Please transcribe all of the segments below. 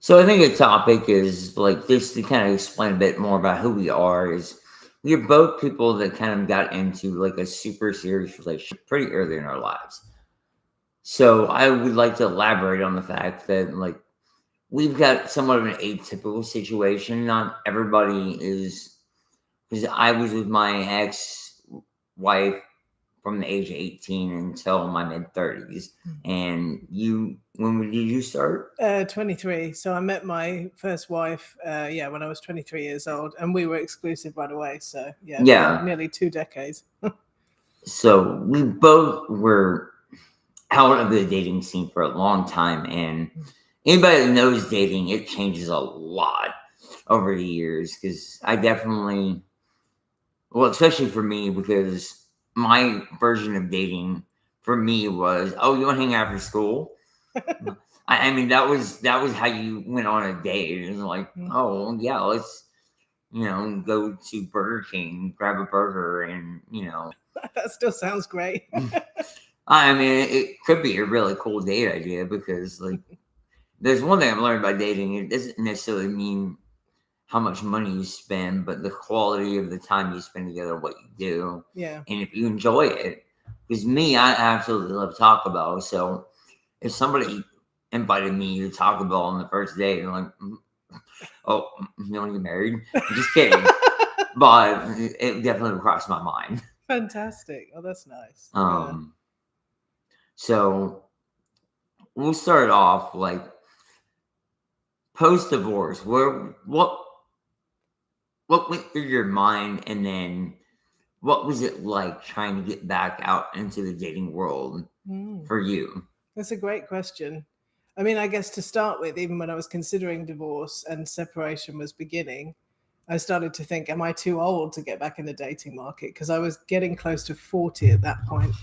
So I think the topic is like just to kind of explain a bit more about who we are is we're both people that kind of got into like a super serious relationship pretty early in our lives. So I would like to elaborate on the fact that like we've got somewhat of an atypical situation. Not everybody is because I was with my ex wife from the age of 18 until my mid 30s. And when did you start? 23. So I met my first wife, when I was 23 years old, and we were exclusive right away. So Yeah. nearly 2 decades. So we both were out of the dating scene for a long time, and anybody that knows dating, it changes a lot over the years. Because I definitely, well, especially for me, because my version of dating for me was, oh, you want to hang out after school? I mean, that was how you went on a date. It was like, oh yeah, let's go to Burger King, grab a burger, and That still sounds great. I mean, it could be a really cool date idea because like there's one thing I've learned by dating. It doesn't necessarily mean how much money you spend, but the quality of the time you spend together, what you do. Yeah. And if you enjoy it. Because me, I absolutely love Taco Bell. So if somebody invited me to Taco Bell on the first date, I'm like, oh, you want to get married? I'm just kidding. But it definitely crossed my mind. Fantastic. Oh, that's nice. So we'll start off like post divorce. What went through your mind, and then what was it like trying to get back out into the dating world for you? That's a great question. I mean, I guess to start with, even when I was considering divorce and separation was beginning, I started to think, am I too old to get back in the dating market? Because I was getting close to 40 at that point.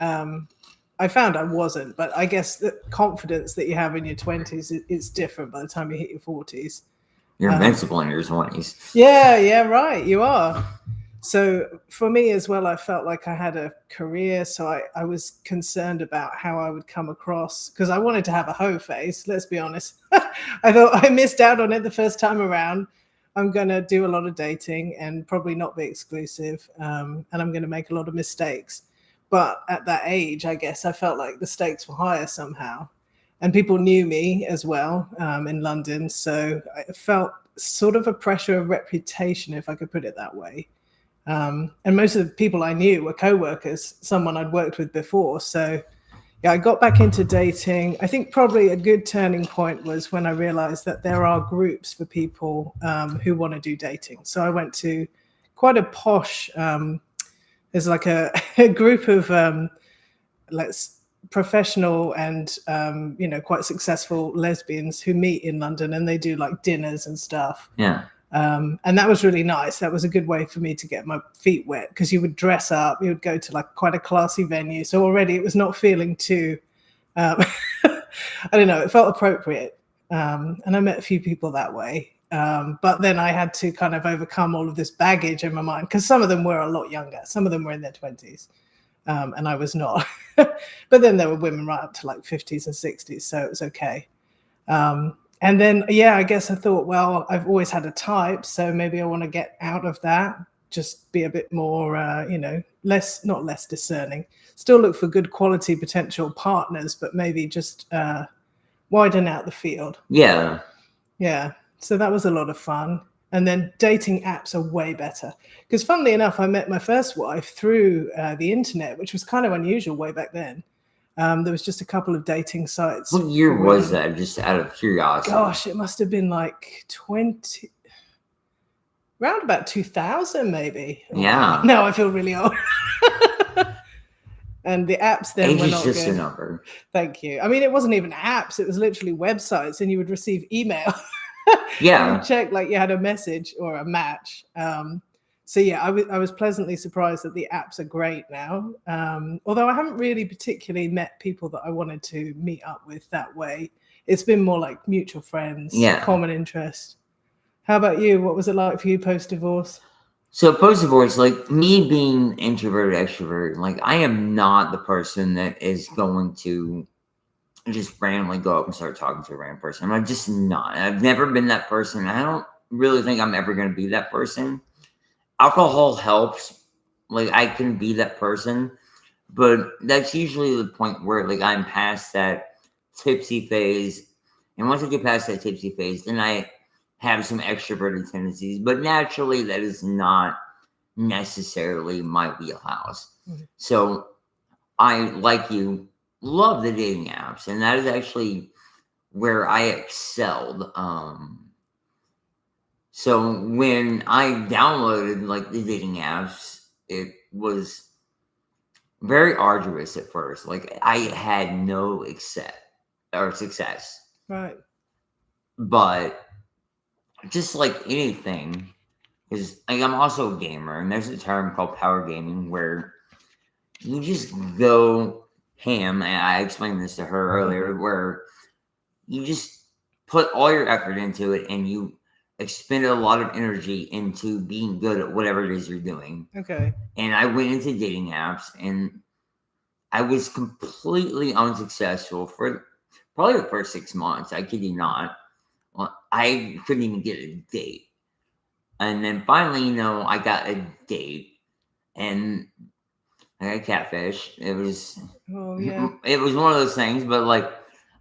I found I wasn't, but I guess the confidence that you have in your 20s is different by the time you hit your 40s. You're invincible in your 20s. Yeah, right. You are. So for me as well, I felt like I had a career. So I was concerned about how I would come across because I wanted to have a hoe face. Let's be honest. I thought I missed out on it the first time around. I'm going to do a lot of dating and probably not be exclusive. And I'm going to make a lot of mistakes. But at that age, I guess I felt like the stakes were higher somehow. And people knew me as well in London. So I felt sort of a pressure of reputation, if I could put it that way. And most of the people I knew were co-workers, someone I'd worked with before. So yeah, I got back into dating. I think probably a good turning point was when I realized that there are groups for people who want to do dating. So I went to quite a posh, there's like a group of professional and quite successful lesbians who meet in London, and they do like dinners and stuff. Yeah. And that was really nice. That was a good way for me to get my feet wet because you would dress up, you would go to like quite a classy venue. So already it was not feeling too, I don't know, it felt appropriate. And I met a few people that way. But then I had to kind of overcome all of this baggage in my mind because some of them were a lot younger. Some of them were in their 20s. And I was not. But then there were women right up to like 50s and 60s. So it was okay. And then, I guess I thought, well, I've always had a type, so maybe I want to get out of that, just be a bit more, not less discerning. Still look for good quality potential partners, but maybe just widen out the field. Yeah. Yeah. So that was a lot of fun. And then dating apps are way better. Because funnily enough, I met my first wife through the internet, which was kind of unusual way back then. There was just a couple of dating sites. What year was that, just out of curiosity? Gosh, it must have been like around about 2000 maybe. Yeah. Now I feel really old. And the apps then age were is not just good. a number. Thank you. I mean, it wasn't even apps. It was literally websites, and you would receive email. Yeah. You check like you had a message or a match. So yeah, I was pleasantly surprised that the apps are great now. Although I haven't really particularly met people that I wanted to meet up with that way. It's been more like mutual friends, common interest. How about you? What was it like for you post-divorce? So post-divorce, like me being introverted, extrovert, like I am not the person that is going to just randomly go up and start talking to a random person. I'm just not. I've never been that person. I don't really think I'm ever going to be that person. Alcohol helps. Like, I can be that person, but that's usually the point where, like, I'm past that tipsy phase. And once I get past that tipsy phase, then I have some extroverted tendencies. But naturally, that is not necessarily my wheelhouse. Mm-hmm. So I, like you, love the dating apps, and that is actually where I excelled. So when I downloaded like the dating apps, it was very arduous at first. Like, I had no success, Right. but just like anything, is like, I'm also a gamer, and there's a term called power gaming where you just go ham. And I explained this to her earlier, where you just put all your effort into it, and you expend a lot of energy into being good at whatever it is you're doing. Okay. And I went into dating apps, and I was completely unsuccessful for probably the first 6 months. I kid you not. Well, I couldn't even get a date. And then finally, I got a date, and I got catfish. It was Oh, yeah. It was one of those things, but like,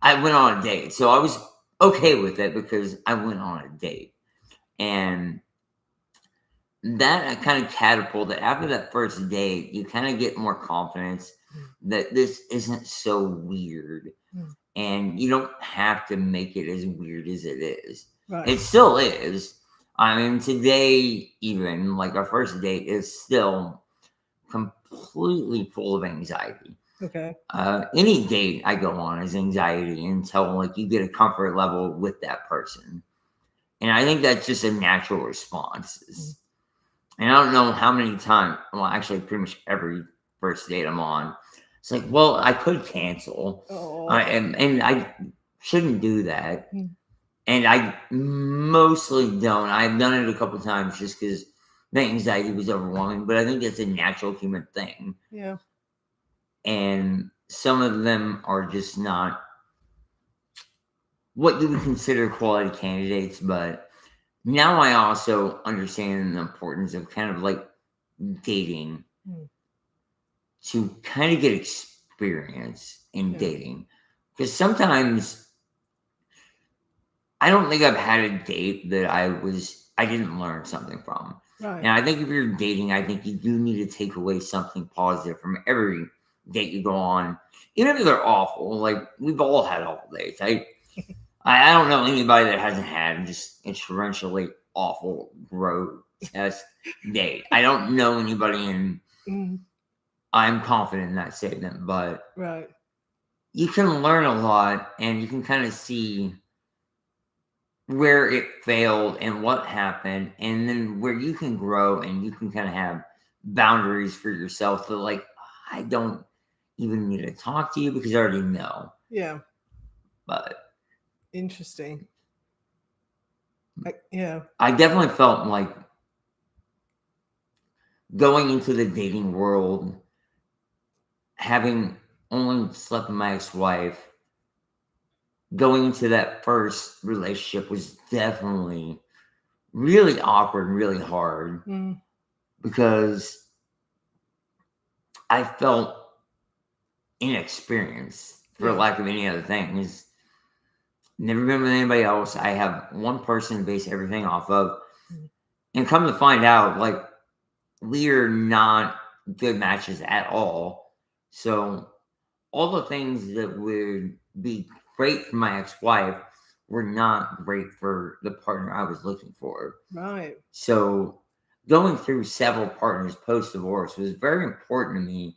I went on a date, so I was okay with it because I went on a date, and that kind of catapulted. After that first date, you kind of get more confidence that this isn't so weird, and you don't have to make it as weird as it is. Right. It still is. I mean, today, even like our first date is still completely full of anxiety. Okay. Any date I go on is anxiety until like you get a comfort level with that person, and I think that's just a natural response. And I don't know how many times. Well, actually, pretty much every first date I'm on, it's like, well, I could cancel, and I shouldn't do that. And I mostly don't. I've done it a couple times just because the anxiety was overwhelming, but I think it's a natural human thing. Yeah. And some of them are just not what you would consider quality candidates. But now I also understand the importance of kind of like dating to kind of get experience in dating. Because sometimes I don't think I've had a date that I didn't learn something from. Right. And I think if you're dating, I think you do need to take away something positive from every date you go on, even if they're awful. Like, we've all had awful dates. I don't know anybody that hasn't had just a torrentially awful, grotesque date. I don't know anybody, and I'm confident in that statement. But right, you can learn a lot, and you can kind of see where it failed and what happened, and then where you can grow, and you can kind of have boundaries for yourself that, like, I don't even need to talk to you because I already know. Yeah. But interesting. Yeah. I definitely felt like going into the dating world, having only slept with my ex-wife, going into that first relationship was definitely really awkward and really hard because I felt inexperienced, for lack of any other thing. Never been with anybody else. I have one person to base everything off of. And come to find out, like, we're not good matches at all. So all the things that would be great for my ex-wife were not great for the partner I was looking for. Right. So going through several partners post-divorce was very important to me,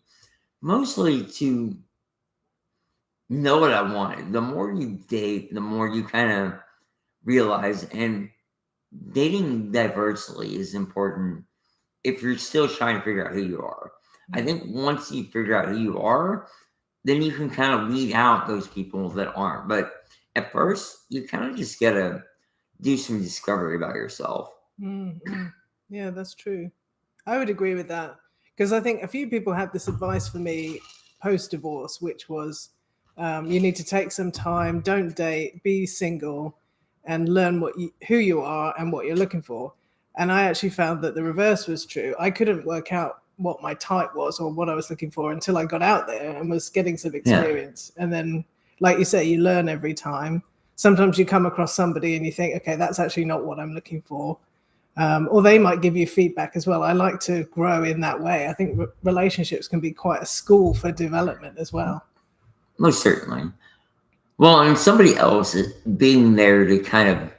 mostly to know what I wanted. The more you date, the more you kind of realize, and dating diversely is important if you're still trying to figure out who you are. I think once you figure out who you are, then you can kind of weed out those people that aren't. But at first, you kind of just got to do some discovery about yourself. Yeah, that's true. I would agree with that, because I think a few people had this advice for me post-divorce, which was You need to take some time, don't date, be single, and learn who you are and what you're looking for. And I actually found that the reverse was true. I couldn't work out what my type was or what I was looking for until I got out there and was getting some experience. And then, like you say, you learn every time. Sometimes you come across somebody and you think, okay, that's actually not what I'm looking for. Or they might give you feedback as well. I like to grow in that way. I think relationships can be quite a school for development as well. Most certainly. Well, and somebody else being there to kind of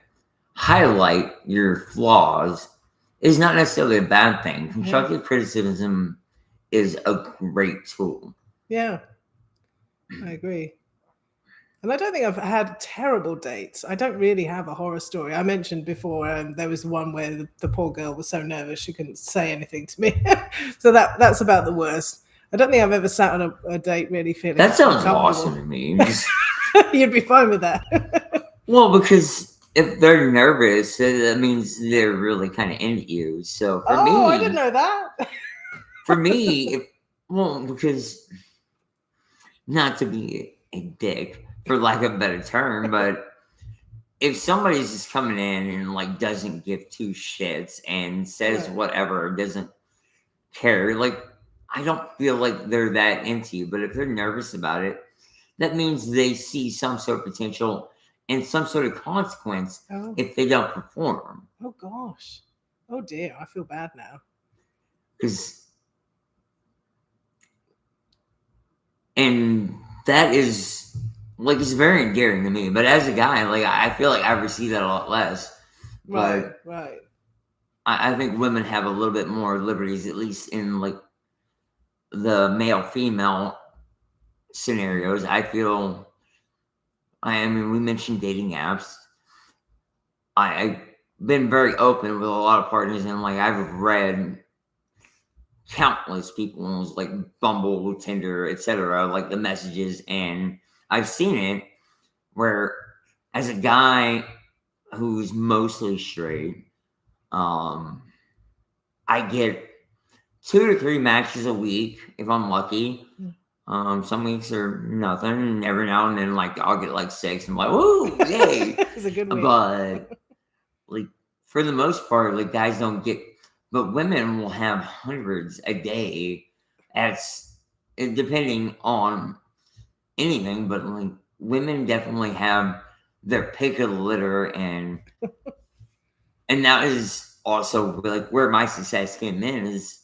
highlight your flaws is not necessarily a bad thing. Constructive criticism is a great tool. Yeah, I agree. And I don't think I've had terrible dates. I don't really have a horror story. I mentioned before there was one where the poor girl was so nervous she couldn't say anything to me. So that's about the worst. I don't think I've ever sat on a date really feeling that sounds awesome to me. You'd be fine with that. Well, because if they're nervous, that means they're really kind of into you. So for me, I didn't know that. For me, because not to be a dick, for lack of a better term, but if somebody's just coming in and like doesn't give two shits and says whatever, doesn't care, like I don't feel like they're that into you. But if they're nervous about it, that means they see some sort of potential and some sort of consequence if they don't perform. Oh gosh. Oh dear, I feel bad now. And that is like, it's very endearing to me. But as a guy, like I feel like I receive that a lot less. Right. I think women have a little bit more liberties, at least in like the male-female scenarios. I feel, we mentioned dating apps. I've been very open with a lot of partners, and like I've read countless people's like Bumble, Tinder, etc., like the messages, and I've seen it where, as a guy who's mostly straight, I get 2 to 3 matches a week if I'm lucky. Some weeks are nothing, and every now and then, like I'll get like 6. I'm like, woo, yay! It's a good week. But like for the most part, like guys don't get, but women will have hundreds a day. Depending on anything, but like women definitely have their pick of the litter, and that is also like where my success came in. Is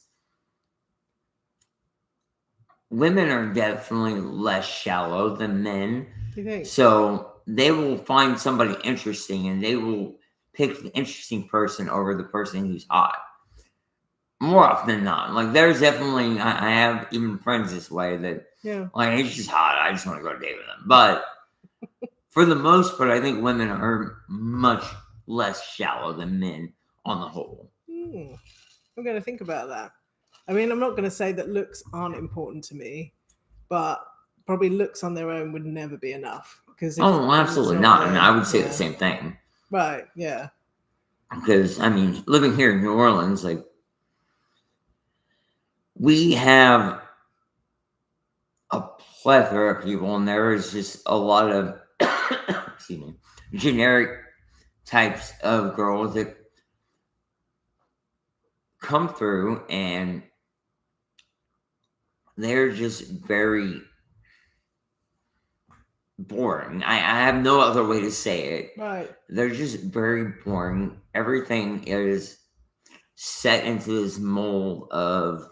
women are definitely less shallow than men. You think? So they will find somebody interesting, and they will pick the interesting person over the person who's hot. More often than not. Like there's definitely, I have even friends this way that, like, he's just hot, I just want to go to date with him. But for the most part, I think women are much less shallow than men on the whole. I'm going to think about that. I mean, I'm not going to say that looks aren't important to me, but probably looks on their own would never be enough. Absolutely not. I mean, I would say the same thing. Right, yeah. Because, I mean, living here in New Orleans, like, we have a plethora of people, and there is just a lot of generic types of girls that come through, and they're just very boring. I have no other way to say it. Right. They're just very boring. Everything is set into this mold of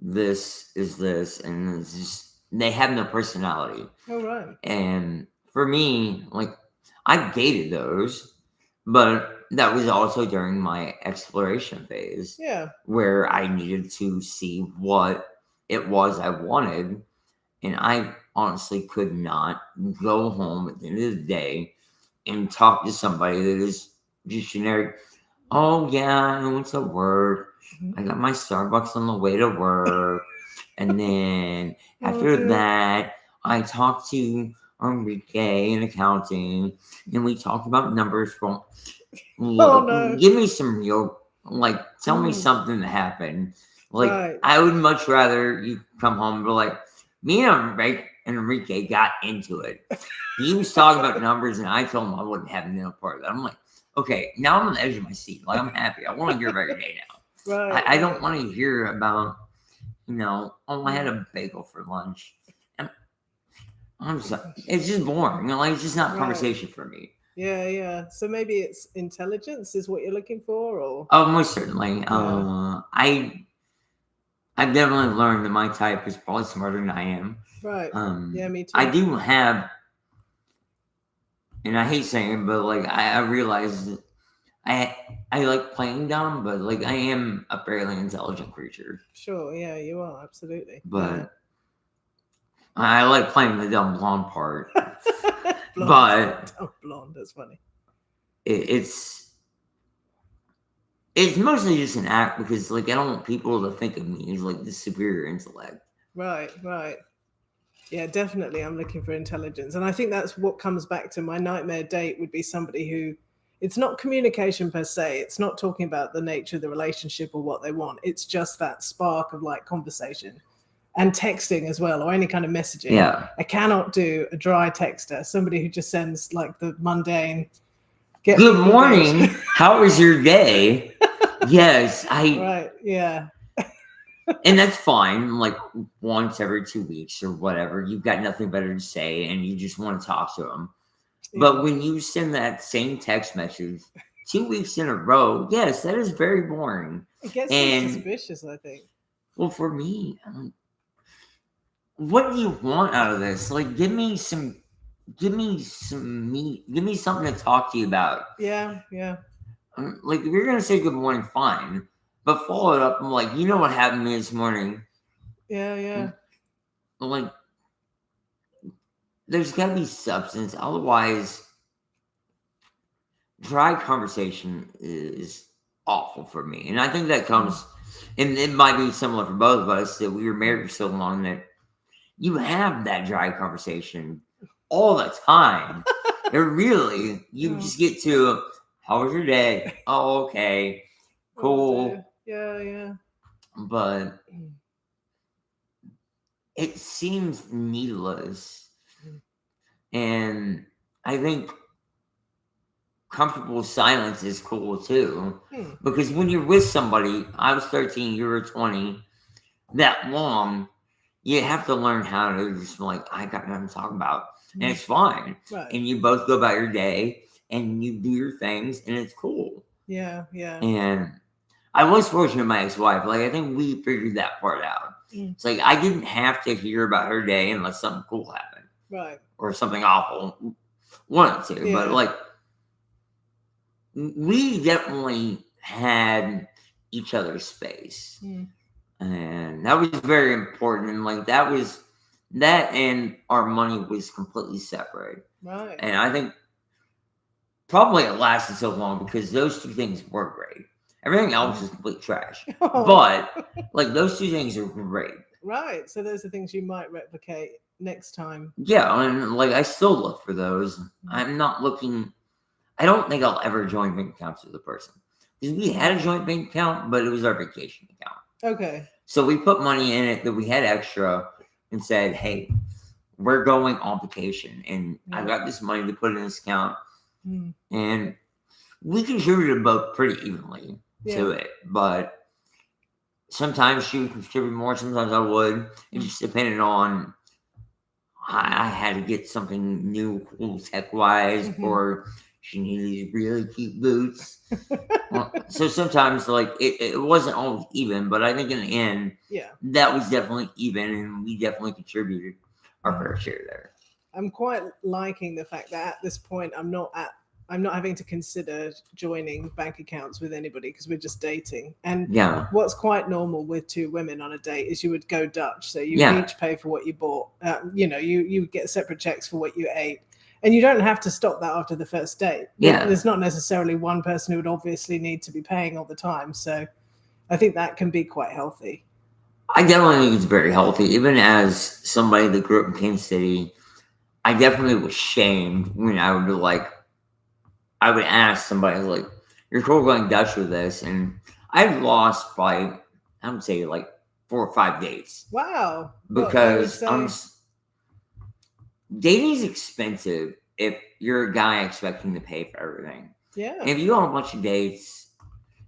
this is this, and it's just, they have no personality. Oh, right. And for me, like, I dated those, but that was also during my exploration phase. Yeah. Where I needed to see what it was I wanted. And I honestly could not go home at the end of the day and talk to somebody that is just generic. Oh, yeah, I went to work. I got my Starbucks on the way to work. And then after that, I talked to Enrique in accounting, and we talked about numbers from, give me some real, like, tell me something that happened. Like, I would much rather you come home and be like, me and Enrique and Enrique got into it. He was talking about numbers, and I told him I wouldn't have no part of that. I'm like, okay, now I'm on the edge of my seat. Like, I'm happy. I want to hear about your day now. Right. I don't want to hear about, oh, I had a bagel for lunch. I'm sorry. It's just boring. Like, it's just not conversation for me. Yeah. So maybe it's intelligence is what you're looking for, or? Oh, most certainly. I've definitely learned that my type is probably smarter than I am. Right. Yeah, me too. I do have, and I hate saying it, but like I realize that I like playing dumb, but like I am a fairly intelligent creature. Sure. Yeah, you are absolutely. But I like playing the dumb blonde part. Blonde, that's funny. It's mostly just an act because, like, I don't want people to think of me as, like, the superior intellect. Right. Yeah, definitely. I'm looking for intelligence. And I think that's what comes back to my nightmare date would be somebody who, it's not communication per se. It's not talking about the nature of the relationship or what they want. It's just that spark of, like, conversation and texting as well, or any kind of messaging. Yeah. I cannot do a dry texter, somebody who just sends, like, the mundane. Good morning. How was your day? Yes, Right, yeah. And that's fine, like once every 2 weeks or whatever. You've got nothing better to say and you just want to talk to them. Yeah. But when you send that same text message 2 weeks in a row, yes, that is very boring. It gets suspicious, I think. Well, for me, what do you want out of this? Like, give me something to talk to you about. Yeah. Like, if you're gonna say good morning, fine, but follow it up. I'm like, you know what happened to me this morning? Yeah. Like, there's gotta be substance, otherwise, dry conversation is awful for me. And I think that comes, and it might be similar for both of us, that we were married for so long that you have that dry conversation all the time. And really, you just get to, how was your day? Oh, okay. Cool. Yeah. But it seems needless. And I think comfortable silence is cool too. Because when you're with somebody, I was 13, you were 20, that long, you have to learn how to just like, I got nothing to talk about. And it's fine. Right. And you both go about your day and you do your things and it's cool. Yeah. And I was fortunate my ex-wife. Like, I think we figured that part out. It's like, I didn't have to hear about her day unless something cool happened. Right. Or something awful. Wanted to. Yeah. But like, we definitely had each other's space. And that was very important. And like, that and our money was completely separate. Right. And I think probably it lasted so long because those two things were great. Everything else is complete trash. But like, those two things are great. Right. So those are things you might replicate next time. Yeah. And like, I still look for those. I'm not looking. I don't think I'll ever join bank accounts with a person. Because we had a joint bank account, but it was our vacation account. Okay. So we put money in it that we had extra and said, hey, we're going on vacation. And I got this money to put in this account. And we contributed both pretty evenly to it. But sometimes she would contribute more, sometimes I would. It just depended on, I had to get something new, cool tech-wise, or she needed these really cute boots. So sometimes, like, it wasn't always even, but I think in the end, that was definitely even, and we definitely contributed our fair share there. I'm quite liking the fact that at this point, I'm not having to consider joining bank accounts with anybody because we're just dating. And what's quite normal with two women on a date is you would go Dutch. So you each pay for what you bought. You get separate checks for what you ate. And you don't have to stop that after the first date. Yeah. There's not necessarily one person who would obviously need to be paying all the time. So I think that can be quite healthy. I definitely think it's very healthy. Even as somebody that grew up in Kansas City, I definitely was shamed when I would ask somebody, like, you're cool going Dutch with this. And I've lost by, I would say, like 4 or 5 dates. Wow. Because dating's expensive if you're a guy expecting to pay for everything. Yeah. And if you go on a bunch of dates,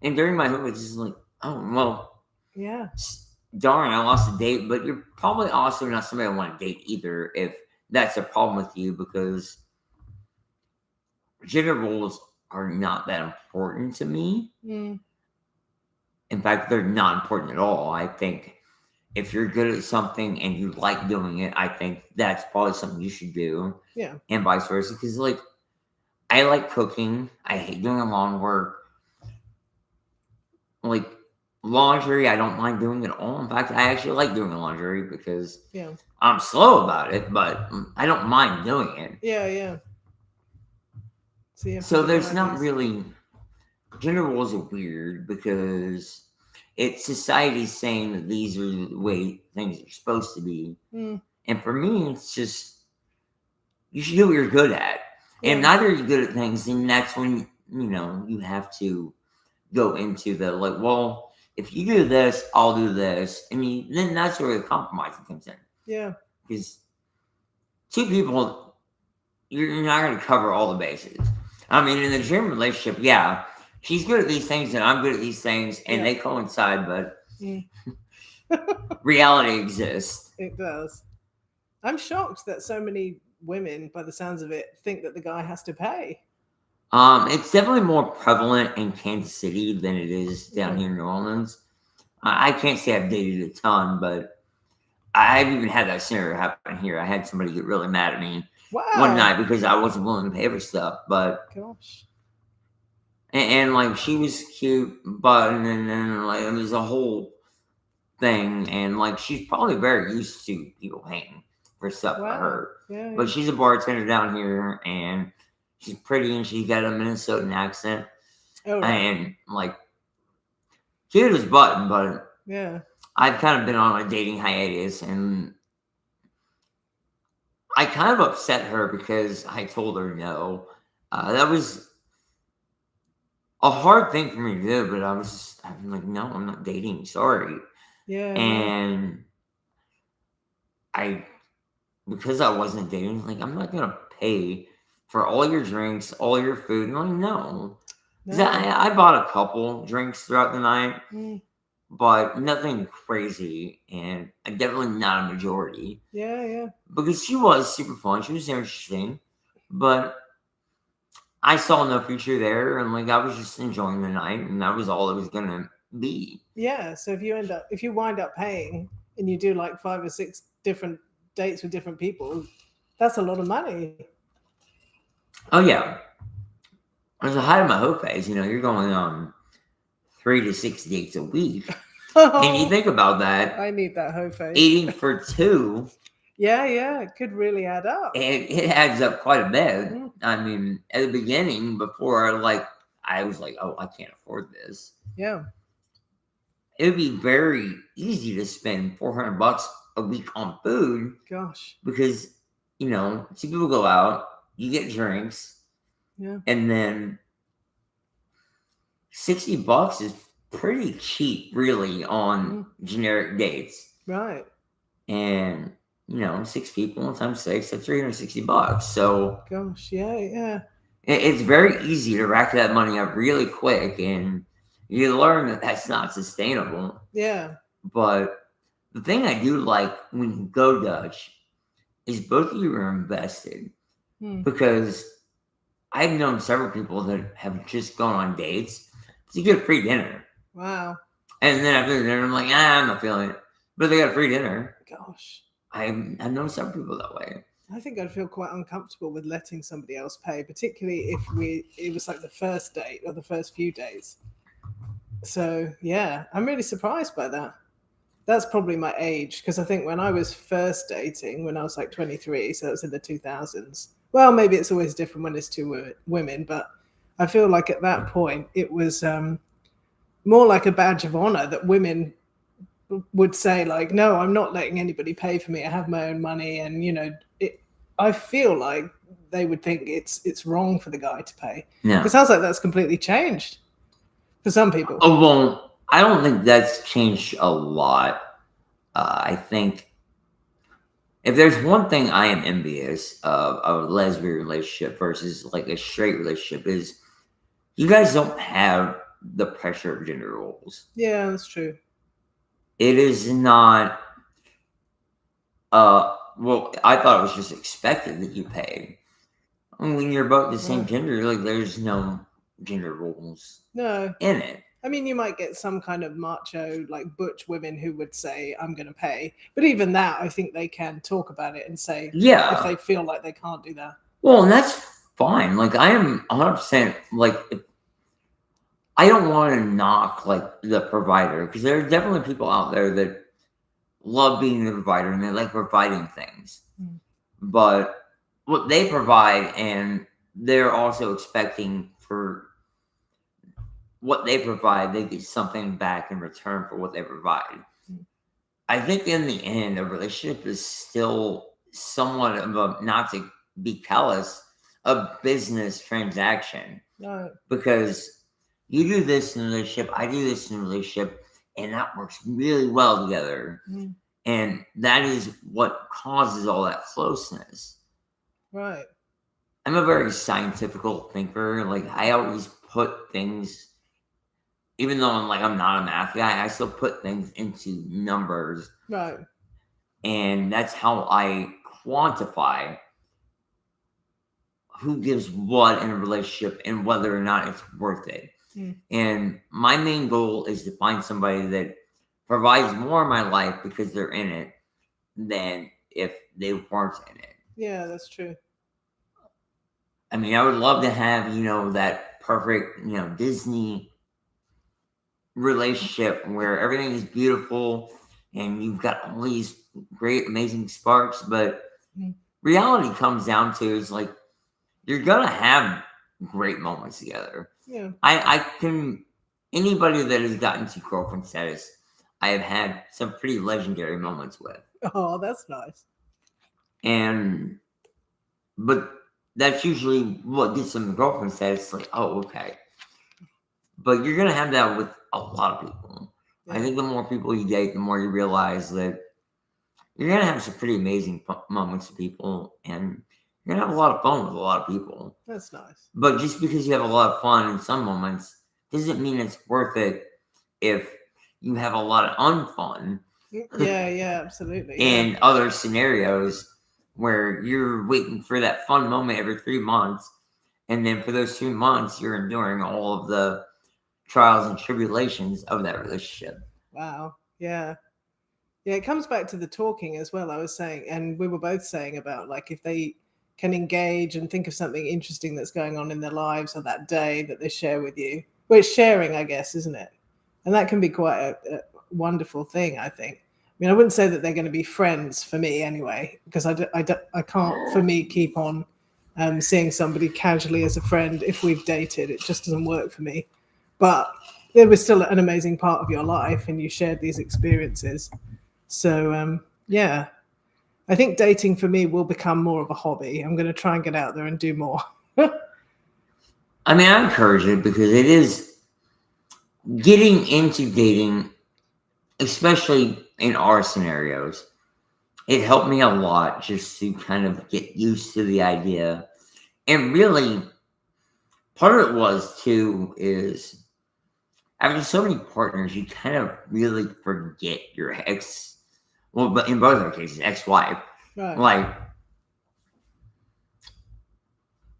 and during my home, it's just like, oh, well, Yeah. darn, I lost a date, but you're probably also not somebody I want to date either if that's a problem with you, because gender roles are not that important to me. Mm. In fact, they're not important at all. I think if you're good at something and you like doing it, I think that's probably something you should do. Yeah. And vice versa. Because, like, I like cooking. I hate doing lawn work. Like, laundry, I don't mind doing it all. In fact, I actually like doing laundry because Yeah. I'm slow about it, but I don't mind doing it. Yeah. Yeah. So there's not really, gender roles are weird because it's society saying that these are the way things are supposed to be. Mm. And for me, it's just, you should do what you're good at. Yeah. And neither are you good at things, and that's when, you have to go into the, like, well, if you do this, I'll do this. Then that's where the compromise comes in. Yeah. Because two people, you're not going to cover all the bases. In the gym relationship, yeah, she's good at these things and I'm good at these things, and they coincide, but reality exists. It does. I'm shocked that so many women, by the sounds of it, think that the guy has to pay. It's definitely more prevalent in Kansas City than it is down here in New Orleans. I can't say I've dated a ton, but I've even had that scenario happen here. I had somebody get really mad at me one night because I wasn't willing to pay for stuff. But gosh, and like, she was cute, but and then like, it was a whole thing, and like, she's probably very used to people paying for stuff for her. Yeah. But she's a bartender down here, and she's pretty, and she's got a Minnesotan accent. Oh, right. And like, cute as button, but yeah, I've kind of been on a dating hiatus, and I kind of upset her because I told her no. That was a hard thing for me to do, but I'm like, no, I'm not dating. Sorry. Yeah. And because I wasn't dating, like, I'm not gonna pay for all your drinks, all your food. I'm like, no. I bought a couple drinks throughout the night, but nothing crazy, and definitely not a majority. Yeah. Because she was super fun. She was interesting, but I saw no future there, and like, I was just enjoying the night, and that was all it was gonna be. Yeah. So if you wind up paying and you do like 5 or 6 different dates with different people, that's a lot of money. Oh yeah. There's a height of my hoe phase, you're going on 3 to 6 dates a week. And you think about that. I need that hoe phase. Eating for 2. Yeah, it could really add up. It adds up quite a bit. At the beginning, before I was like, oh, I can't afford this. Yeah. It would be very easy to spend $400 a week on food. Gosh. Because, 2 people go out, you get drinks. Yeah. And then $60 is pretty cheap, really, on generic dates. Right. And 6 people times 6, that's $360. So gosh, yeah. It's very easy to rack that money up really quick, and you learn that that's not sustainable. Yeah. But the thing I do like when you go Dutch is both of you are invested. Because I've known several people that have just gone on dates to get a free dinner. Wow. And then after the dinner, I'm like, I'm not feeling it. But they got a free dinner. Gosh. I've known some people that way. I think I'd feel quite uncomfortable with letting somebody else pay, particularly if it was like the first date or the first few days. So, yeah, I'm really surprised by that. That's probably my age, because I think when I was first dating, when I was like 23, so it was in the 2000s. Well, maybe it's always different when it's 2 women, but I feel like at that point it was more like a badge of honor that women would say, like, no, I'm not letting anybody pay for me. I have my own money. And, I feel like they would think it's wrong for the guy to pay. Yeah. It sounds like that's completely changed for some people. Oh, well, I don't think that's changed a lot. I think if there's one thing I am envious of a lesbian relationship versus like a straight relationship is you guys don't have the pressure of gender roles. Yeah, that's true. It is not. Well, I thought it was just expected that you pay. I mean, when you're both the same Right. gender, like there's no gender roles No, in it. I mean, you might get some kind of macho, like butch women who would say, I'm going to pay. But even that, I think they can talk about it and say if Yeah. they feel like they can't do that. Well, and that's fine. Like I am 100% like I don't want to knock like the provider because there are definitely people out there that love being the provider and they like providing things. Mm. But what they provide and they're also expecting for what they provide, they get something back in return for what they provide. Mm. I think in the end, a relationship is still somewhat of a, not to be callous, a business transaction. Right. Because you do this in a relationship, I do this in a relationship, and that works really well together. Mm. And that is what causes all that closeness. Right. I'm a very scientific thinker. Like I always put things, even though I'm not a math guy, I still put things into numbers. Right. And that's how I quantify who gives what in a relationship and whether or not it's worth it. Mm. And my main goal is to find somebody that provides more in my life because they're in it than if they weren't in it. Yeah, that's true. I mean, I would love to have, that perfect, Disney relationship where everything is beautiful and you've got all these great, amazing sparks. But reality comes down to is like, you're going to have great moments together. Yeah. I can, anybody that has gotten to girlfriend status, I have had some pretty legendary moments with. Oh, that's nice. But that's usually what gets them the girlfriend status. Like, oh, okay. But you're going to have that with a lot of people. Yeah. I think the more people you date, the more you realize that you're going to have some pretty amazing moments with people. And you're going to have a lot of fun with a lot of people. That's nice. But just because you have a lot of fun in some moments doesn't mean it's worth it if you have a lot of unfun. Yeah, absolutely. In other scenarios where you're waiting for that fun moment every 3 months. And then for those 2 months, you're enduring all of the trials and tribulations of that relationship. Wow. Yeah. Yeah, it comes back to the talking as well. I was saying, and we were both saying about like if they can engage and think of something interesting that's going on in their lives or that day that they share with you. Well, it's sharing, I guess, isn't it? And that can be quite a wonderful thing, I think. I mean, I wouldn't say that they're going to be friends for me anyway, because I can't, for me, keep on seeing somebody casually as a friend if we've dated. It just doesn't work for me. But it was still an amazing part of your life and you shared these experiences. So, yeah, I think dating for me will become more of a hobby. I'm going to try and get out there and do more. I mean, I encourage it because it is getting into dating, especially in our scenarios. It helped me a lot just to kind of get used to the idea. And really, part of it was too is after so many partners, you kind of really forget your ex. Well, but in both our cases, ex-wife. Right. Like,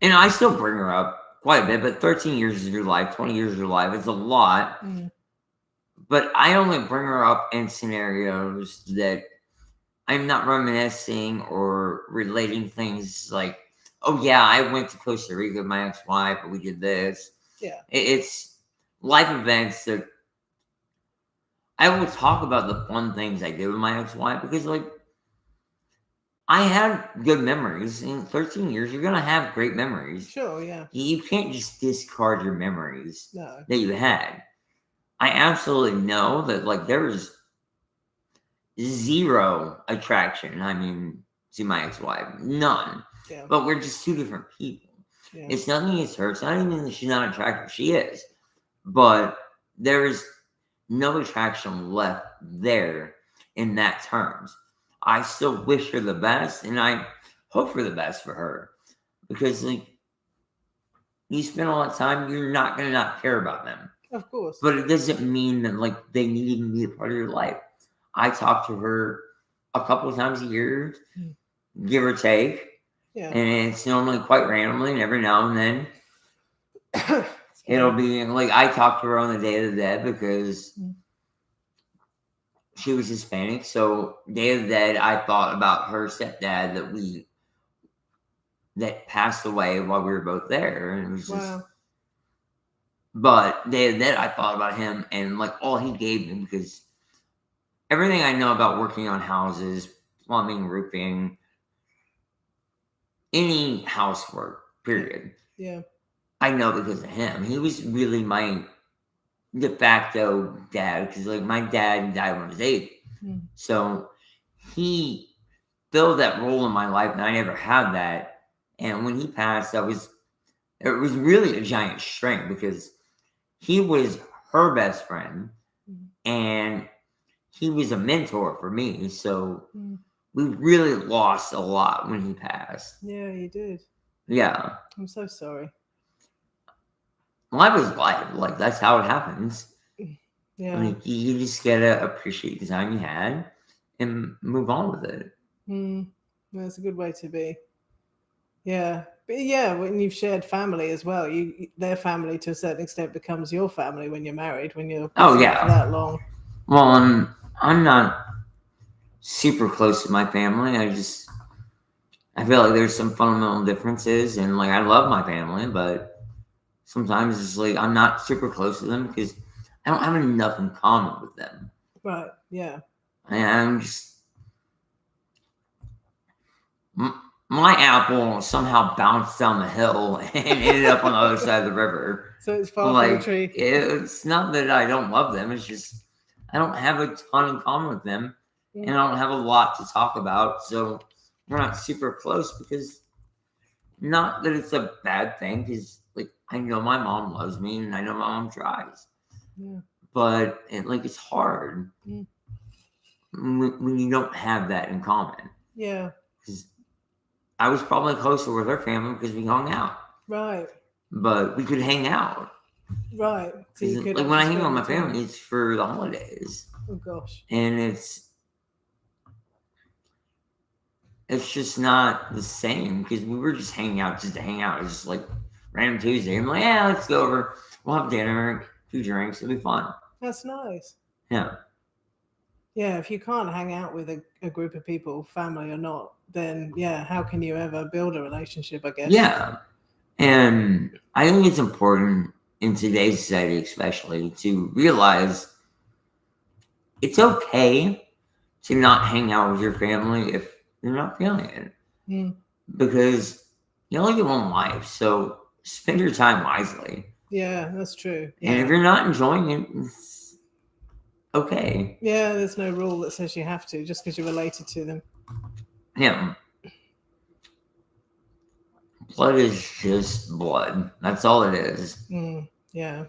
and I still bring her up quite a bit, but 13 years of your life, 20 years of your life, it's a lot. Mm. But I only bring her up in scenarios that I'm not reminiscing or relating things like, oh, yeah, I went to Costa Rica with my ex-wife, but we did this. Yeah. It's life events that I will talk about the fun things I did with my ex-wife because, like, I had good memories. In 13 years, you're going to have great memories. Sure, yeah. You can't just discard your memories that you had. I absolutely know that, like, there was zero attraction, to my ex-wife. None. Yeah. But we're just two different people. Yeah. It's nothing against her. It's not even that she's not attractive. She is. But there is no attraction left there in that terms. I still wish her the best, and I hope for the best for her, because like you spend all that time, you're not gonna not care about them. Of course. But it doesn't mean that like they need to be a part of your life. I talk to her a couple of times a year, give or take. Yeah. And it's normally quite randomly, and every now and then it'll be like I talked to her on the Day of the Dead because she was Hispanic. So Day of the Dead, I thought about her stepdad that passed away while we were both there. And it was just but Day of the Dead, I thought about him and like all he gave me, because everything I know about working on houses, plumbing, roofing, any housework, period. Yeah. I know because of him. He was really my de facto dad, because like my dad died when I was 8. So he filled that role in my life, and I never had that. And when he passed, it was really a giant strength, because he was her best friend and he was a mentor for me. So we really lost a lot when he passed. Yeah, you did. Yeah. I'm so sorry. Life is life. Like, that's how it happens. Yeah. Like, you just gotta appreciate the time you had and move on with it. That's a good way to be. Yeah. But yeah, when you've shared family as well, their family to a certain extent becomes your family when you're married, when you're for that long. Well, I'm not super close to my family. I feel like there's some fundamental differences, and like I love my family, but sometimes it's like I'm not super close to them because I don't have enough in common with them. Right. Yeah. And I'm just my apple somehow bounced down the hill and ended up on the other side of the river. So it's far from the tree. It's not that I don't love them. It's just I don't have a ton in common with them, and I don't have a lot to talk about. So we're not super close, because not that it's a bad thing, because like I know my mom loves me and I know my mom tries. Yeah. But it's hard when you don't have that in common. Yeah. Because I was probably closer with her family because we hung out. Right. But we could hang out. Right. So you could, like when I hang out with my family, it's for the holidays. Oh gosh. And it's just not the same, because we were just hanging out just to hang out. It was just like random Tuesday. I'm like, yeah, let's go over. We'll have dinner, a few drinks. It'll be fun. That's nice. Yeah. Yeah, if you can't hang out with a group of people, family or not, then yeah, how can you ever build a relationship, I guess? Yeah. And I think it's important in today's society, especially, to realize it's okay to not hang out with your family if you're not feeling it. Because you only get one life, so spend your time wisely. Yeah, that's true. Yeah. And if you're not enjoying it, it's okay. Yeah, there's no rule that says you have to just because you're related to them. Yeah. Blood is just blood. That's all it is. Yeah.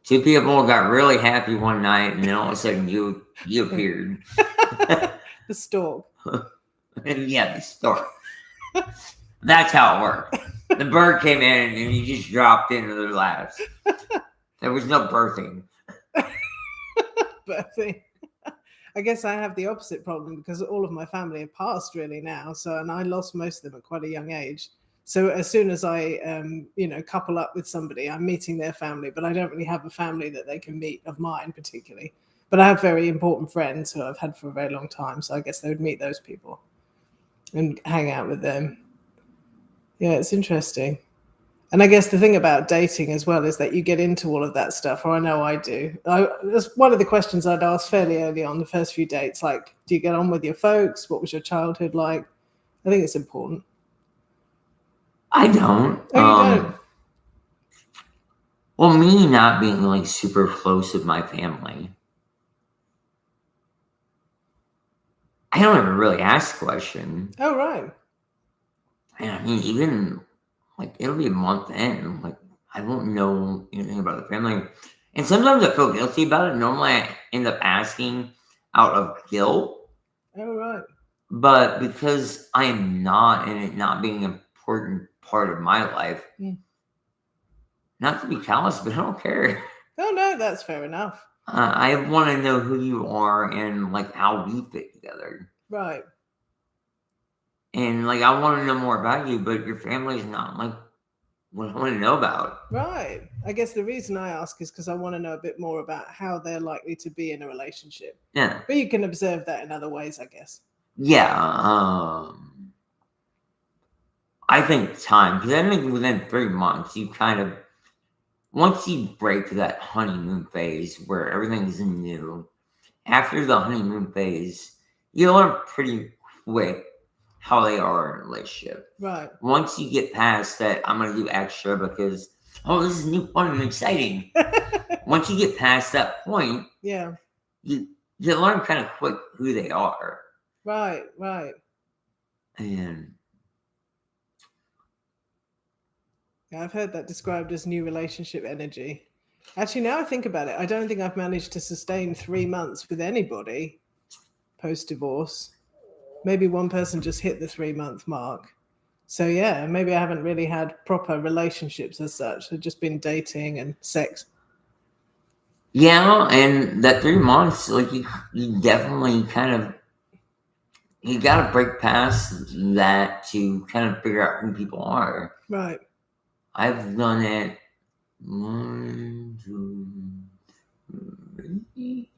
2 people got really happy one night, and then all of a sudden you appeared. The stork. Yeah, the stork. That's how it worked. The bird came in and he just dropped into their laps. There was no birthing. Birthing. I guess I have the opposite problem because all of my family have passed really now. And I lost most of them at quite a young age. So as soon as I, couple up with somebody, I'm meeting their family, but I don't really have a family that they can meet of mine particularly. But I have very important friends who I've had for a very long time. So I guess they would meet those people and hang out with them. Yeah, it's interesting. And I guess the thing about dating as well is that you get into all of that stuff, or I know I do. That's one of the questions I'd ask fairly early on the first few dates, like, do you get on with your folks? What was your childhood like? I think it's important. I don't. Oh, you don't? Well, me not being super close with my family, I don't ever really ask the question. Oh, right. And I mean, even it'll be a month in, I won't know anything about the family. And sometimes I feel guilty about it. Normally I end up asking out of guilt. Oh, right. But because I am not, and it not being an important part of my life, Mm. not to be callous, but I don't care. Oh no, that's fair enough. I want to know who you are and like how we fit together. Right. And like I want to know more about you, but your family's not like what I want to know about. Right. I guess the reason I ask is because I want to know a bit more about how they're likely to be in a relationship. Yeah. But you can observe that in other ways, I guess. Yeah. I think time, because I think within 3 months, you kind of, once you break that honeymoon phase where everything's new, after the honeymoon phase, you learn pretty quick how they are in a relationship. Right. Once you get past that, I'm going to do extra because, oh, this is new, fun, and exciting. Once you get past that point, Yeah. you learn kind of quick who they are. Right. Right. And Yeah, I've heard that described as new relationship energy. Actually, now I think about it, I don't think I've managed to sustain 3 months with anybody post divorce. Maybe one person just hit the 3-month mark. So yeah, maybe I haven't really had proper relationships as such. I've just been dating and sex. yeah, and that 3 months, like you definitely kind of, you got to break past that to kind of figure out who people are. Right. I've done it 1, 2, 3,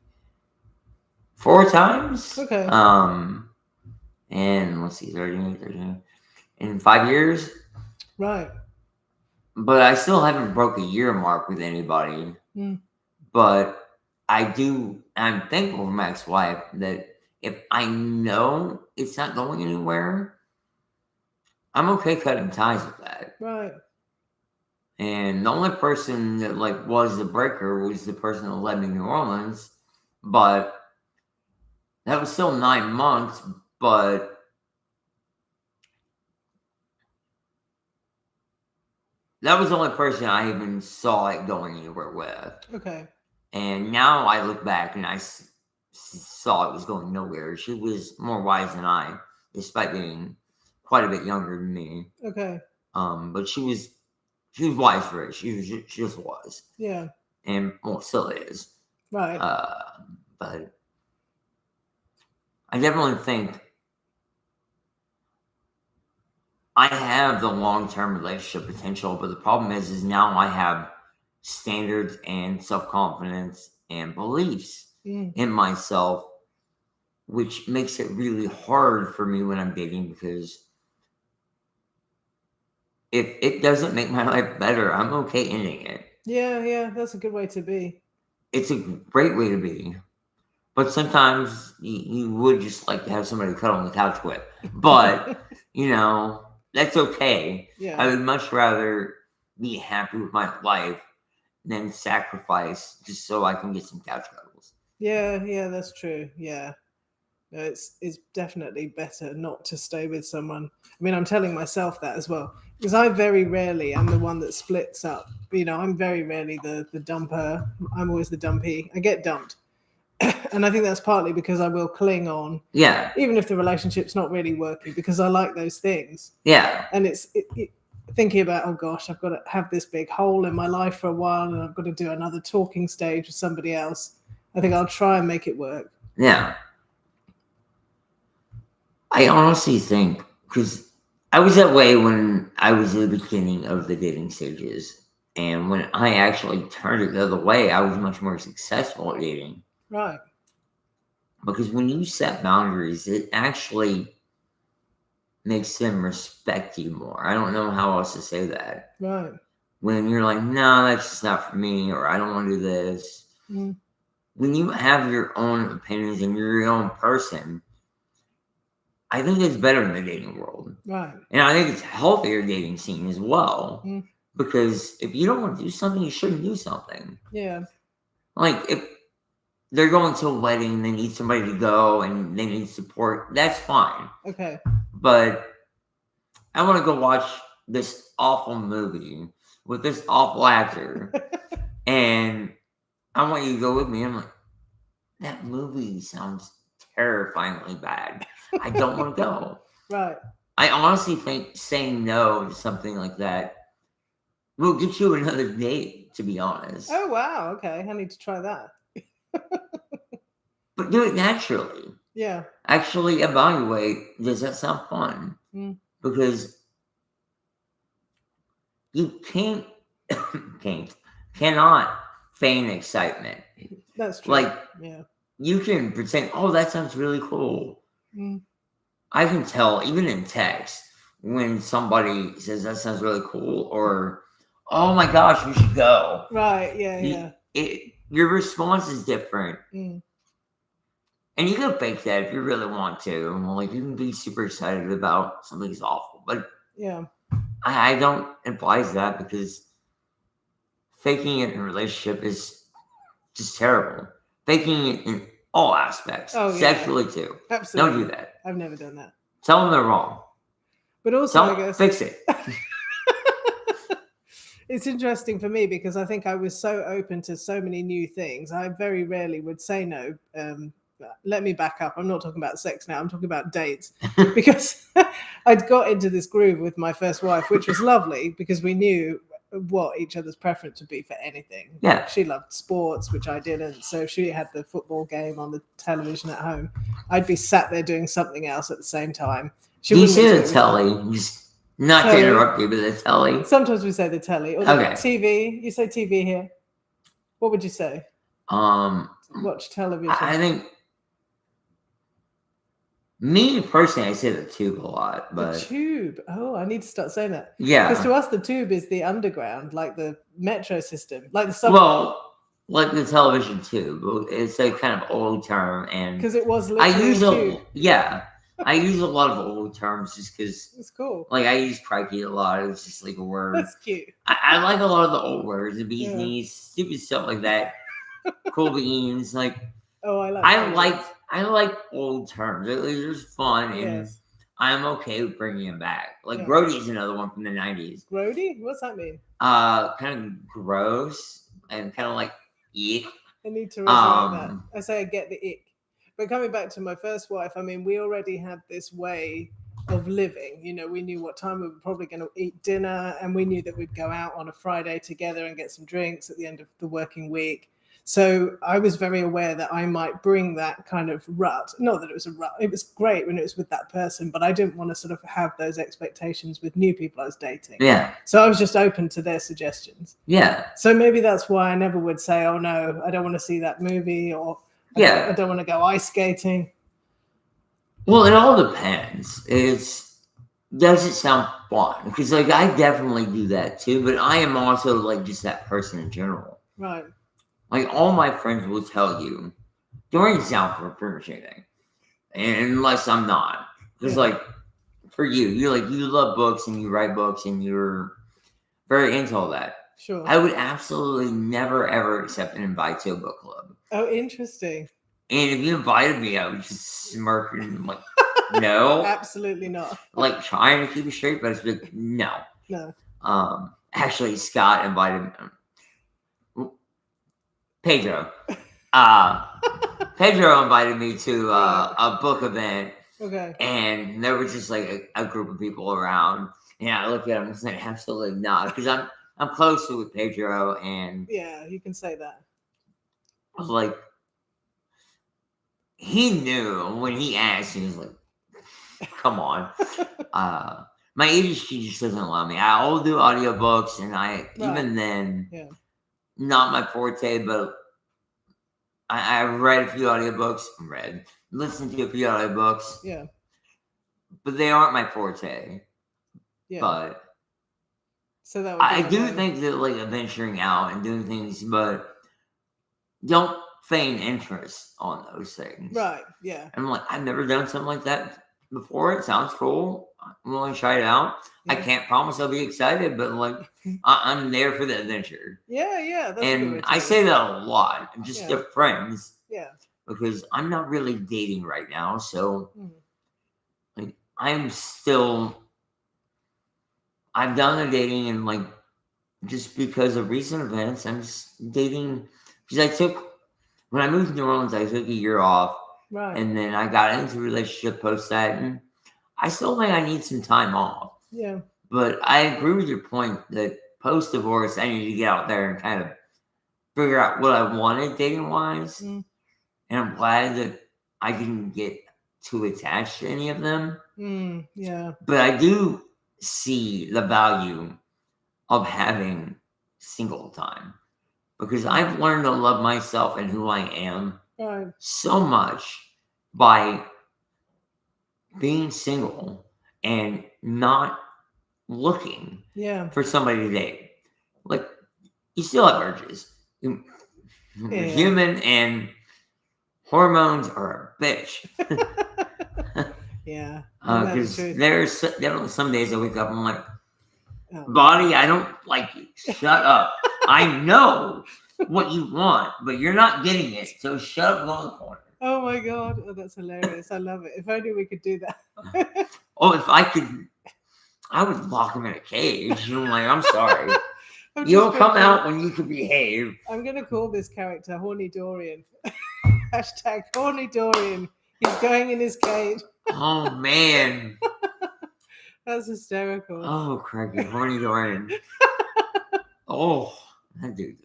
4 times. Okay. And let's see, 13 in 5 years. Right. But I still haven't broke a year mark with anybody. Mm. But I do. I'm thankful for my ex-wife that if I know it's not going anywhere, I'm okay cutting ties with that. Right. And the only person that like was the breaker was the person that led me to New Orleans, but that was still 9 months. But that was the only person I even saw it going anywhere with. Okay. And now I look back and I saw it was going nowhere. She was more wise than I, despite being quite a bit younger than me. Okay. But she was wise for it. She just was. Yeah. And well, still is. Right. But I definitely think I have the long-term relationship potential, but the problem is now I have standards and self-confidence and beliefs in myself, which makes it really hard for me when I'm dating because if it doesn't make my life better, I'm okay ending it. Yeah, that's a good way to be. It's a great way to be. But sometimes you would just like to have somebody to cuddle on the couch with. But, that's okay. Yeah. I would much rather be happy with my life than sacrifice just so I can get some couch cuddles. Yeah, that's true. Yeah. No, it's definitely better not to stay with someone. I mean, I'm telling myself that as well. Because I very rarely am the one that splits up. I'm very rarely the dumper. I'm always the dumpy. I get dumped. And I think that's partly because I will cling on. Yeah. Even if the relationship's not really working, because I like those things. Yeah. And it's thinking about, oh gosh, I've got to have this big hole in my life for a while and I've got to do another talking stage with somebody else. I think I'll try and make it work. Yeah. I honestly think, because I was that way when I was at the beginning of the dating stages. And when I actually turned it the other way, I was much more successful at dating. Right. Because when you set boundaries, it actually makes them respect you more. I don't know how else to say that. Right. When you're like, no, that's just not for me, or I don't want to do this. Mm. When you have your own opinions and you're your own person, I think it's better in the dating world. Right. And I think it's a healthier dating scene as well. Mm. Because if you don't want to do something, you shouldn't do something. Yeah. Like, if they're going to a wedding, they need somebody to go and they need support, that's fine. Okay. But I want to go watch this awful movie with this awful actor. And I want you to go with me. I'm like, that movie sounds terrifyingly bad. I don't want to go. Right. I honestly think saying no to something like that will get you another date, to be honest. Oh wow. Okay, I need to try that. But do it naturally. Yeah. Actually evaluate, does that sound fun? Mm. Because you cannot feign excitement. That's true. Like, yeah. you can pretend, oh, that sounds really cool. Mm. I can tell, even in text, when somebody says that sounds really cool, or, oh my gosh, we should go. Right. Yeah. Your response is different. Mm. And you can fake that if you really want to. Like, you can be super excited about something's awful. But Yeah. I don't advise that, because faking it in a relationship is just terrible. Faking it in all aspects. Oh, yeah. Sexually, too. Absolutely. Don't do that. I've never done that. Tell them they're wrong. But also, I Don't guess fix it. it's interesting for me because I think I was so open to so many new things. I very rarely would say no. Let me back up. I'm not talking about sex now. I'm talking about dates, because I'd got into this groove with my first wife, which was lovely because we knew what each other's preference would be for anything. Yeah. She loved sports, which I didn't. So if she had the football game on the television at home, I'd be sat there doing something else at the same time. Do you say the telly? Just not Telly. to interrupt you, but the telly. Sometimes we say the telly or the Okay. TV. You say TV here. What would you say? Watch television. I think, me personally, I say the tube a lot, but The tube. Oh, I need to start saying that. yeah. Because to us, the tube is the underground, like the metro system, like the subway. Well, like the television tube, it's a kind of old term, and Because it was I literally use a tube. I use a lot of old terms just because, It's cool. like, I use crikey a lot. It's just like a word. That's cute. I like a lot of the old words, the bee's knees, stupid stuff like that. Cool beans, like. Oh, I like old terms. They're just fun, and Yes. I'm okay with bringing them back. Like, Yeah. Grody another one from the 90s. Grody? What's that mean? Kind of gross and kind of like eek. I need to resurrect that. Um, I say I get the ick. But coming back to my first wife, I mean, we already had this way of living. You know, we knew what time we were probably going to eat dinner, and we knew that we'd go out on a Friday together and get some drinks at the end of the working week. So I was very aware that I might bring that kind of rut. Not that it was a rut. It was great when it was with that person, but I didn't want to sort of have those expectations with new people I was dating. Yeah. So I was just open to their suggestions. Yeah. So maybe that's why I never would say, oh no, I don't want to see that movie, or Yeah. I don't want to go ice skating. Well, it all depends. Does it sound fun? Because, like, I definitely do that too, but I am also, like, just that person in general. Right. Like, all my friends will tell you, don't even sound for pretty much anything, unless I'm not. Because, like, for you love books and you write books and you're very into all that. Sure. I would absolutely never, ever accept an invite to a book club. Oh, interesting. And if you invited me, I would just smirk and, like, no. Absolutely not. Like, trying to keep it straight, but it's like, no. No. Actually, Scott invited me. Pedro. Pedro invited me to a book event, Okay. and there was just like a group of people around. And I looked at him and said, absolutely not, because I'm close with Pedro, and Yeah, you can say that. I was like, he knew when he asked. He was like, "Come on." My ADHD just doesn't allow me. I'll do audiobooks, and even then, not my forte, but I've read a few audiobooks. Listened to a few audiobooks. Yeah. But they aren't my forte. Yeah. But so that would I do think that, like, venturing out and doing things, but don't feign interest on those things. Right. Yeah. I'm like, I've never done something like that before. It sounds cool. I'm willing to try it out. Yeah. I can't promise I'll be excited, but, like, I'm there for the adventure. Yeah. Yeah. That's And I say that a lot, just to friends. Yeah. Because I'm not really dating right now, so like, I've done the dating, and, like, just because of recent events, I'm just dating. Because when I moved to New Orleans, I took a year off, Right. And then I got into a relationship post that, and I still think I need some time off. Yeah. But I agree with your point that post divorce, I need to get out there and kind of figure out what I wanted dating wise. Mm. And I'm glad that I didn't get too attached to any of them. Yeah. But I do see the value of having single time because I've learned to love myself and who I am Right. so much by being single and not looking Yeah. for somebody to date. Like, you still have urges. You're Yeah. human, and hormones are a bitch. Yeah. Because there's definitely some days I wake up and I'm like, Oh. body, I don't like you. Shut up. I know what you want, but you're not getting it. So shut up, go in the corner. Oh my God. Oh, that's hilarious. I love it. If only we could do that. Oh, if I could, I would lock him in a cage. I'm like, I'm sorry. You'll come out when you can behave. I'm going to call this character Horny Dorian. Hashtag Horny Dorian. He's going in his cage. Oh, man. That's hysterical. Oh, Craigie, Horny Dorian. Oh, that dude.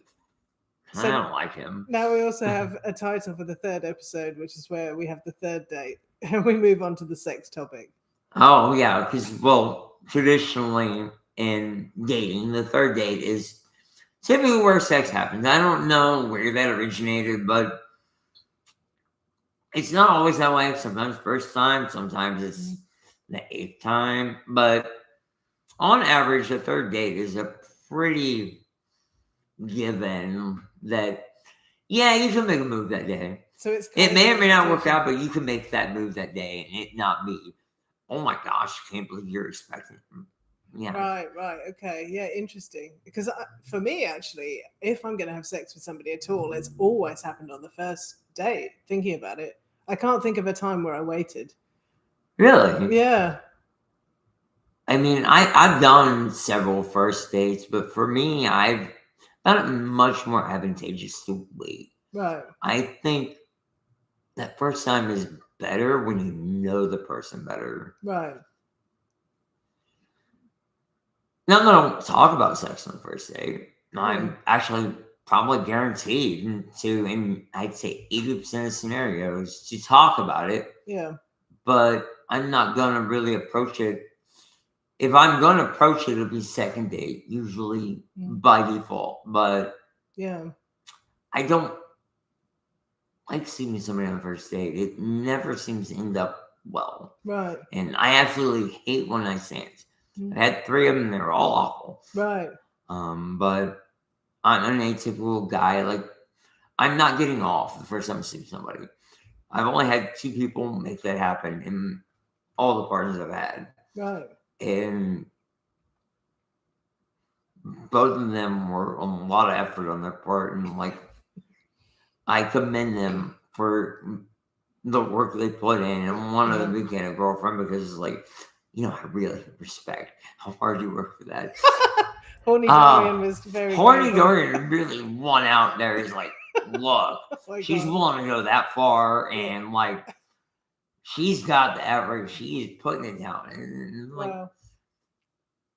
I don't like him. Now we also have a title for the third episode, which is where we have the third date. And we move on to the sex topic. Oh, yeah, because, well, traditionally in dating, the third date is typically where sex happens. I don't know where that originated, but it's not always that way. Sometimes first time, sometimes it's the 8th time. But on average, the third date is a pretty given that, yeah, you can make a move that day. So it may or may not work out, but you can make that move that day and it not be, oh my gosh, I can't believe you're expecting him. Yeah. Right. Okay. Yeah, interesting. Because for me, actually, if I'm going to have sex with somebody at all, it's always happened on the first date. Thinking about it, I can't think of a time where I waited. Really? Yeah. I mean, I've done several first dates, but for me, I've found it much more advantageous to wait. Right. I think that first time is better when you know the person better. Right. Not that I don't talk about sex on the first date. I'm actually probably guaranteed to, in I'd say 80% of scenarios, to talk about it. Yeah. But I'm not going to really approach it. If I'm going to approach it, it'll be second date, usually by default. But yeah, I don't like seeing somebody on the first date. It never seems to end up well. Right. And I absolutely hate one-night stands. I had 3 of them. They were all awful. Right. But I'm an atypical guy. Like, I'm not getting off the first time I see somebody. I've only had 2 people make that happen in all the partners I've had. Right. And both of them were a lot of effort on their part. And, like, I commend them for the work they put in. And one of them became a girlfriend because, like, you know, I really respect how hard you work for that. Horny Dorian was very Horny Dorian really won out there. He's like, look, she's willing to go that far, and like, she's got the effort. She's putting it down, and like,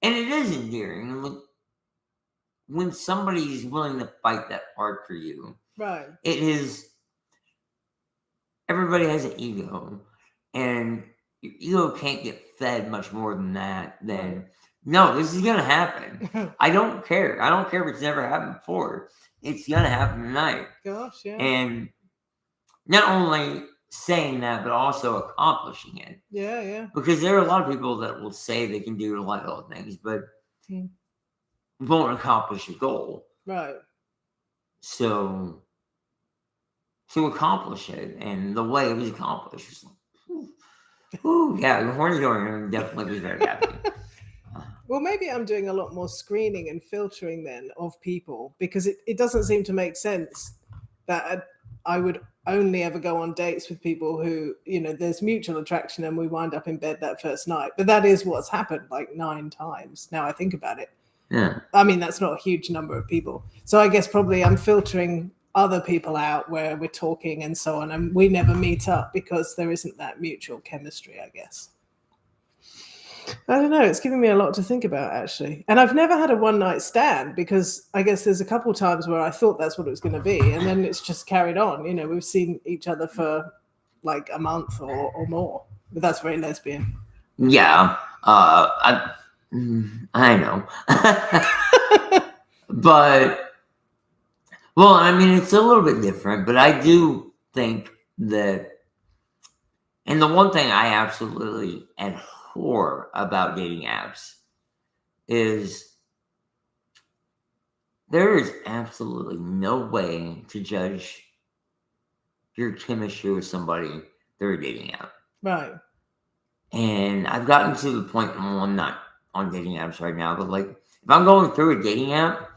and it is endearing. Like, when somebody is willing to fight that hard for you, right? It is. Everybody has an ego, and your ego can't get fed much more than that. Then no, this is gonna happen. I don't care. I don't care if it's never happened before. It's gonna happen tonight. Gosh, yeah. And not only saying that, but also accomplishing it. Yeah, yeah. Because there are a lot of people that will say they can do a lot of things, but won't accomplish a goal. Right. So to accomplish it, and the way it was accomplished was like, ooh, yeah, the Horny Dorian definitely was very happy. Well, maybe I'm doing a lot more screening and filtering then of people, because it doesn't seem to make sense that I would only ever go on dates with people who, you know, there's mutual attraction and we wind up in bed that first night. But that is what's happened like 9 times. Now I think about it. Yeah. I mean, that's not a huge number of people. So I guess probably I'm filtering other people out where we're talking and so on, and we never meet up because there isn't that mutual chemistry, I guess. I don't know. It's giving me a lot to think about, actually. And I've never had a one night stand because I guess there's a couple of times where I thought that's what it was going to be. And then it's just carried on. You know, we've seen each other for like a month or more. But that's very lesbian. Yeah. I know. But, well, I mean, it's a little bit different, but I do think that, and the one thing I absolutely abhor about dating apps is there is absolutely no way to judge your chemistry with somebody through a dating app. Right. And I've gotten to the point, well, I'm not on dating apps right now, but like if I'm going through a dating app,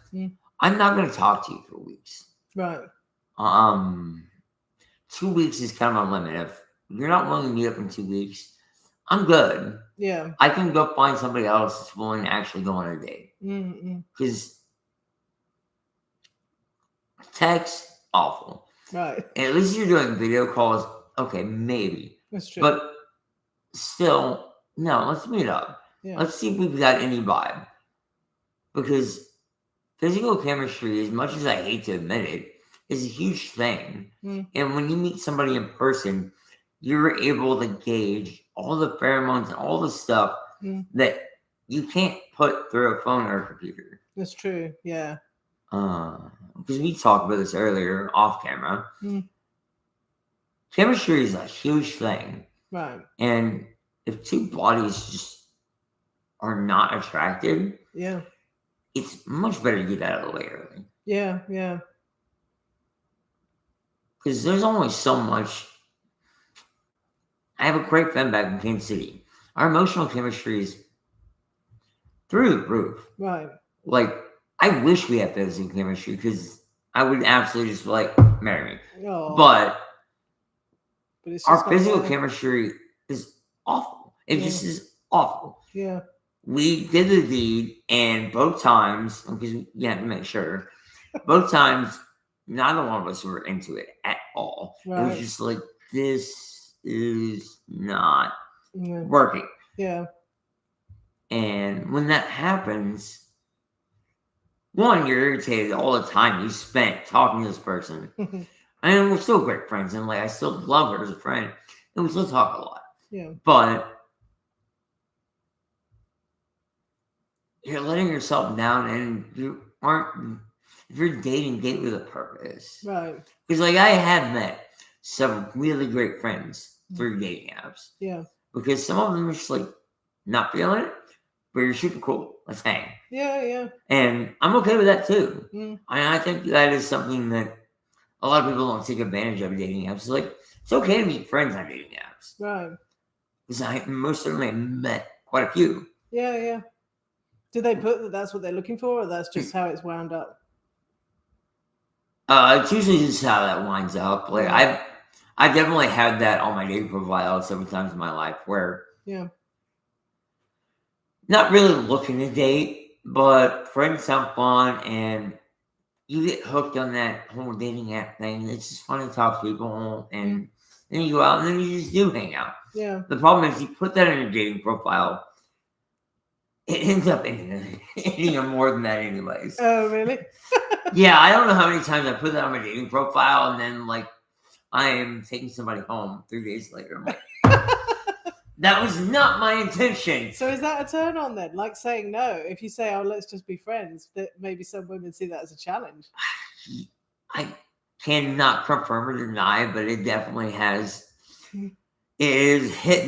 I'm not going to talk to you for weeks. Right. 2 weeks is kind of my limit. If you're not willing to meet up in 2 weeks, I'm good. Yeah. I can go find somebody else that's willing to actually go on a date. Because text, awful. Right. And at least you're doing video calls, okay, maybe. That's true. But still, no, let's meet up. Yeah. Let's see if we've got any vibe. Because physical chemistry, as much as I hate to admit it, is a huge thing. And when you meet somebody in person, you're able to gauge all the pheromones and all the stuff that you can't put through a phone or a computer. That's true. Yeah. Because we talked about this earlier off camera. Chemistry is a huge thing. Right. And if two bodies just are not attracted, yeah, it's much better to get that out of the way early. Yeah, yeah. Because there's only so much. I have a great friend back in Kansas City. Our emotional chemistry is through the roof. Right. Like, I wish we had physical chemistry because I would absolutely just like marry me. Oh. But it's just our physical chemistry is awful. It just is awful. Yeah. We did the deed, and both times, because you have to make sure, both times, neither one of us were into it at all. Right. It was just like, this is not working. Yeah. And when that happens, one, you're irritated all the time you spent talking to this person. And we're still great friends, and like I still love her as a friend, and we still talk a lot. Yeah. But you're letting yourself down, and you aren't. If you're dating, date with a purpose. Right. Because like I have met several really great friends through dating apps. Yeah. Because some of them are just like not feeling it, but you're super cool. Let's hang. Yeah, yeah. And I'm okay with that too. I think that is something that a lot of people don't take advantage of dating apps. It's like, it's okay to meet friends on dating apps. Right. Because I most certainly met quite a few. Yeah, yeah. Did they put that that's what they're looking for, or that's just how it's wound up? It's usually just how that winds up. Like I've definitely had that on my dating profile several times in my life where not really looking to date, but friends sound fun and you get hooked on that whole dating app thing. It's just fun to talk to people, and then you go out and then you just do hang out. Yeah. The problem is you put that in your dating profile, it ends up ending more than that anyways. Oh, really? Yeah, I don't know how many times I put that on my dating profile, and then like I am taking somebody home 3 days later. I'm like, that was not my intention. So is that a turn on then? Like saying no? If you say, oh, let's just be friends, that maybe some women see that as a challenge. I cannot confirm or deny, but it definitely has. It is hit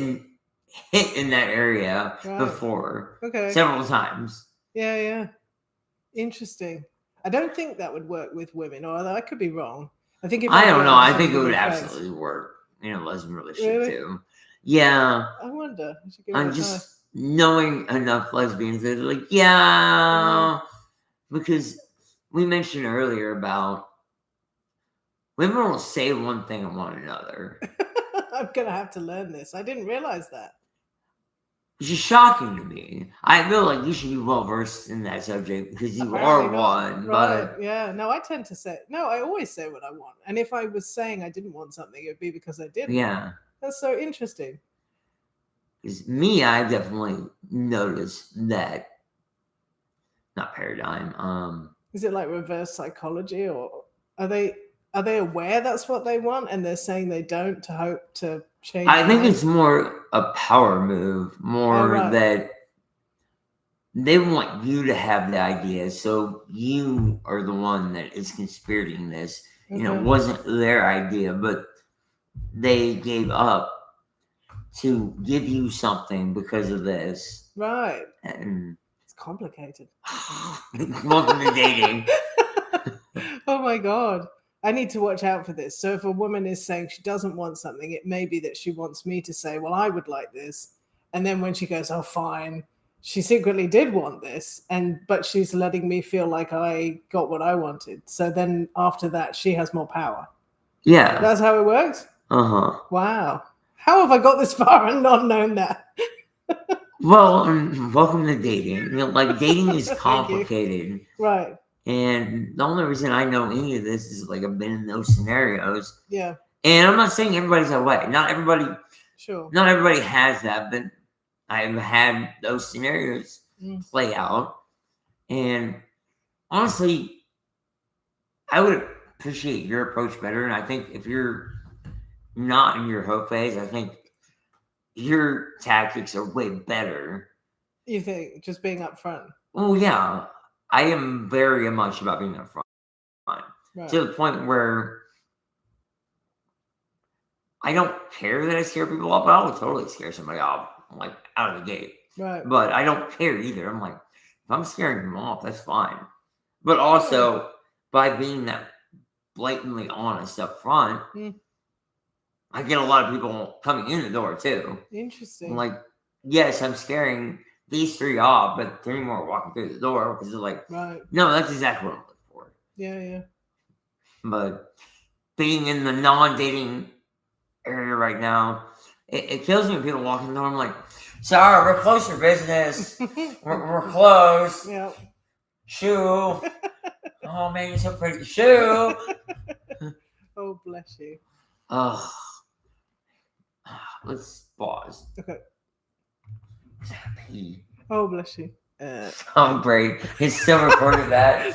in that area before. Okay. Several times. Yeah, yeah. Interesting. I don't think that would work with women, or I could be wrong. I think if I don't know. I think it would absolutely work in a lesbian relationship too. Yeah. I wonder. I'm just knowing enough lesbians that are like, yeah, because we mentioned earlier about women will say one thing on one another. I'm gonna have to learn this. I didn't realize that. which is shocking to me. I feel like you should be well versed in that subject because you are Apparently not. one. Right. But Yeah. No, I tend to say, no, I always say what I want. And if I was saying I didn't want something, it would be because I didn't. yeah, That's so interesting. because me, I definitely noticed that. Not paradigm. Is it like reverse psychology, or are they aware that's what they want and they're saying they don't to hope to change? I think minds? it's more a power move, more right. that they want you to have the idea, so you are the one that is conspirating this. You know, it Okay. wasn't their idea, but they gave up to give you something because of this. Right. And It's complicated. welcome to dating. Oh my god. I need to watch out for this. So if a woman is saying she doesn't want something, it may be that she wants me to say, well, I would like this. And then when she goes, oh fine, she secretly did want this, but she's letting me feel like I got what I wanted. So then after that, she has more power. Yeah. That's how it works? Uh-huh. Wow. How have I got this far and not known that? Well, welcome to dating. You know, like dating is Thank you. complicated. Right. And the only reason I know any of this is like I've been in those scenarios. Yeah. And I'm not saying everybody's that way. Not everybody has that, but I've had those scenarios play out. And honestly, I would appreciate your approach better. And I think if you're not in your hope phase, I think your tactics are way better. You think just being upfront? Oh yeah, I am very much about being upfront, Right. to the point where I don't care that I scare people off, but I will totally scare somebody off, like out of the gate. Right. But I don't care either. I'm like, if I'm scaring them off, that's fine. But also, by being that blatantly honest up front, I get a lot of people coming in the door too. Interesting. I'm like, yes, I'm scaring these 3 off, but 3 more walking through the door because they're like, right. No, that's exactly what I'm looking for. Yeah, yeah. But being in the non-dating area right now, it kills me when people walk in the door. I'm like, sorry, we're closed for business. we're closed. Yeah. Shoo. Oh man, you're so pretty. Shoo. Oh, bless you. Oh. Let's pause. Okay. Pee. Oh, bless you. Oh, great. He's still recording that.